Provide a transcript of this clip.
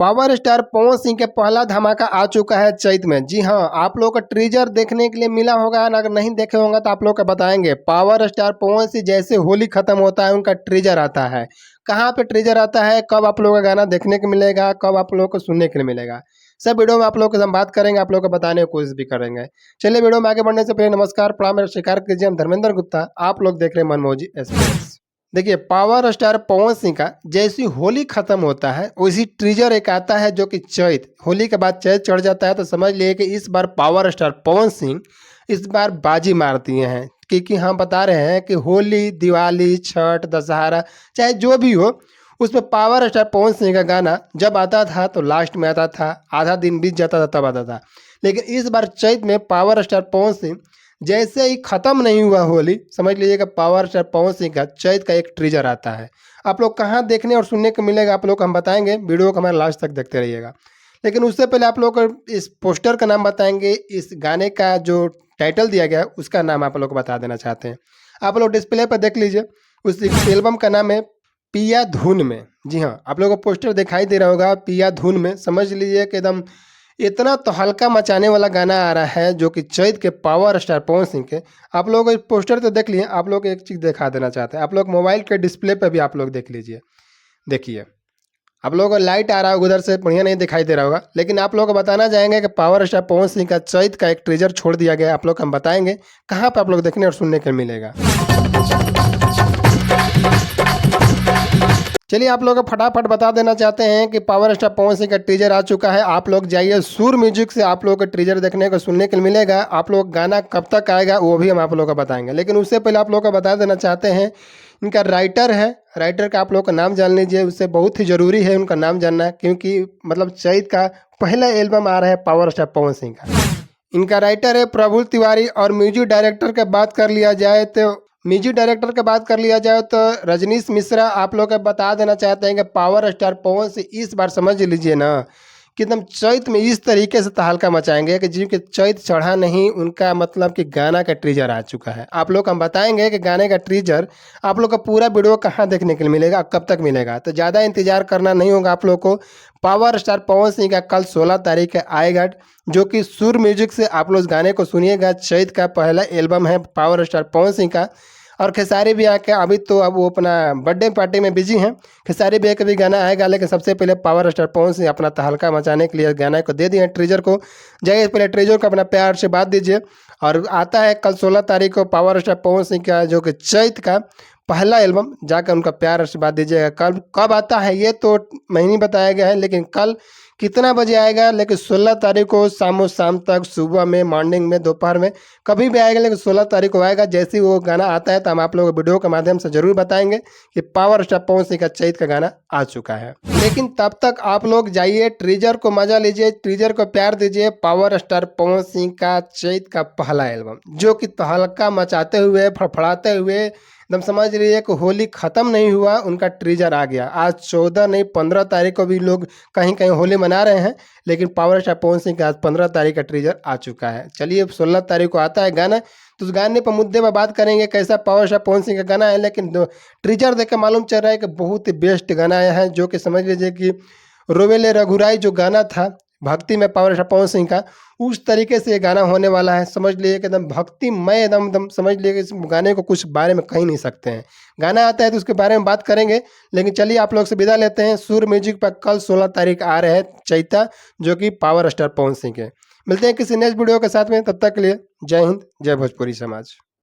Power star Pawan Singh के पहला धमाका आ चुका है चैत में। जी हाँ, आप लोग का ट्रीजर देखने के लिए मिला होगा, अगर नहीं देखे होंगे तो आप लोग को बताएंगे। पावर स्टार पवन सिंह जैसे होली खत्म होता है उनका ट्रीजर आता है। कहाँ पे ट्रीजर आता है, कब आप लोग का गाना देखने को मिलेगा, कब आप लोग को सुनने के लिए मिलेगा, सब वीडियो में आप लोग के हम बात करेंगे, आप लोग को बताने की कोशिश भी करेंगे। चलिए वीडियो में आगे बढ़ने से पहले नमस्कार प्रणाम, मेरा स्वीकार कीजिए। हम धर्मेंद्र गुप्ता, आप लोग देख रहे हैं मनमोजी एक्सप्रेस। देखिए, पावर स्टार पवन सिंह का जैसी होली खत्म होता है वैसी ट्रीजर एक आता है जो कि चैत, होली के बाद चैत चढ़ जाता है, तो समझ लिए कि इस बार पावर स्टार पवन सिंह इस बार बाजी मार दिए हैं। क्योंकि हम बता रहे हैं कि होली, दिवाली, छठ, दशहरा चाहे जो भी हो, उसमें पावर स्टार पवन सिंह का गाना जब आता था तो लास्ट में आता था, आधा दिन बीत जाता था तब आता था। लेकिन इस बार चैत में पावर स्टार पवन सिंह जैसे ही ख़त्म नहीं हुआ होली, समझ लीजिएगा पावर स्टार पवन सिंह का चैत का एक ट्रीजर आता है। आप लोग कहाँ देखने और सुनने को मिलेगा आप लोग को हम बताएंगे, वीडियो को हमारे लास्ट तक देखते रहिएगा। लेकिन उससे पहले आप लोग को इस पोस्टर का नाम बताएंगे, इस गाने का जो टाइटल दिया गया है उसका नाम आप लोग को बता देना चाहते हैं। आप लोग डिस्प्ले पर देख लीजिए, उस एल्बम का नाम है पिया धुन में। जी हाँ, आप लोगों को पोस्टर दिखाई दे रहा होगा पिया धुन में। समझ लीजिए कि एकदम इतना तो हल्का मचाने वाला गाना आ रहा है जो कि चैत के पावर स्टार पवन सिंह के। आप लोग पोस्टर तो देख लिए, आप लोग एक चीज़ दिखा देना चाहते हैं। आप लोग मोबाइल के डिस्प्ले पे भी आप लोग देख लीजिए। देखिए, आप लोगों को लाइट आ रहा होगा उधर से, बढ़िया नहीं दिखाई दे रहा होगा, लेकिन आप लोग को बताना चाहेंगे कि पावर स्टार पवन सिंह का चैत का एक ट्रीजर छोड़ दिया गया है। आप लोग को हम बताएंगे कहाँ पर आप लोग देखने और सुनने को मिलेगा। चलिए, आप लोग को फटाफट बता देना चाहते हैं कि पावर स्टार पवन सिंह का ट्रीजर आ चुका है। आप लोग जाइए सूर म्यूजिक से, आप लोग को ट्रीजर देखने को सुनने को मिलेगा। आप लोग गाना कब तक आएगा वो भी हम आप लोग को बताएंगे, लेकिन उससे पहले आप लोग को बता देना चाहते हैं इनका राइटर है, राइटर का आप लोग का नाम जान लीजिए। उससे बहुत ही ज़रूरी है उनका नाम जानना, क्योंकि मतलब चैत का पहला एल्बम आ रहा है पावर स्टार पवन सिंह का। इनका राइटर है प्रफुल्ल तिवारी, और म्यूजिक डायरेक्टर की बात कर लिया जाए तो रजनीश मिश्रा। आप लोग को बता देना चाहते हैं कि पावर स्टार पवन से इस बार समझ लीजिए ना कि एकदम चैत में इस तरीके से तहलका मचाएंगे कि जिनके चैत चढ़ा नहीं, उनका मतलब कि गाना का ट्रीजर आ चुका है। आप लोग हम बताएंगे कि गाने का ट्रीजर आप लोग का पूरा वीडियो कहाँ देखने के लिए मिलेगा, कब तक मिलेगा, तो ज़्यादा इंतजार करना नहीं होगा आप लोग को। पावर स्टार पवन सिंह का कल 16 तारीख को आएगा, जो कि सुर म्यूजिक से आप लोग गाने को सुनिएगा। चैत का पहला एल्बम है पावर स्टार पवन सिंह का। और खेसारी भी आके अभी तो अब वो अपना बर्थडे पार्टी में बिजी हैं, खेसारी भी एक भी गाना आएगा, लेकिन सबसे पहले पावर स्टार पवन सिंह अपना तहलका मचाने के लिए गाना को दे दिए ट्रीजर को। जाइए पहले ट्रीजर को अपना प्यार से बात दीजिए। और आता है कल 16 तारीख को पावर स्टार पवन सिंह का जो कि चैत का पहला एल्बम, जाकर उनका प्यार से बात दीजिएगा। कल कब आता है ये तो नहीं बताया गया है, लेकिन कल कितना बजे आएगा, लेकिन 16 तारीख को शाम तक, सुबह में, मॉर्निंग में, दोपहर में, कभी भी आएगा, लेकिन 16 तारीख को आएगा। जैसे ही वो गाना आता है तो हम आप लोगों को वीडियो के माध्यम से जरूर बताएंगे कि पावर स्टार पवन सिंह का चैत का गाना आ चुका है। लेकिन तब तक आप लोग जाइए, ट्रीजर को मजा लीजिए, ट्रीजर को प्यार दीजिए। पावर स्टार पवन सिंह का चैत का पहला एल्बम जो कि तहलका मचाते हुए, फड़फड़ाते हुए, एकदम समझ लीजिए कि होली ख़त्म नहीं हुआ उनका ट्रीजर आ गया। आज 14 नहीं 15 तारीख को भी लोग कहीं कहीं होली मना रहे हैं, लेकिन पावर स्टार पवन सिंह का आज 15 तारीख का ट्रीजर आ चुका है। चलिए, 16 तारीख को आता है गाना, तो उस गाने पर मुद्दे पर बात करेंगे कैसा पावर स्टार पवन सिंह का गाना है। लेकिन ट्रीजर देख के मालूम चल रहा है कि बहुत ही बेस्ट गाना आया है, जो कि समझ लीजिए कि रोवेले रघुराई जो गाना था भक्ति में पावर स्टार पवन सिंह का, उस तरीके से ये गाना होने वाला है। समझ लिए कि एकदम भक्तिमय, एकदम समझ लिए कि इस गाने को कुछ बारे में कह नहीं सकते हैं। गाना आता है तो उसके बारे में बात करेंगे, लेकिन चलिए आप लोग से विदा लेते हैं। सुर म्यूजिक पर कल 16 तारीख आ रहे हैं चैता, जो कि पावर स्टार पवन सिंह के। मिलते हैं किसी नेक्स्ट वीडियो के साथ में, तब तक के लिए जय हिंद, जय भोजपुरी समाज।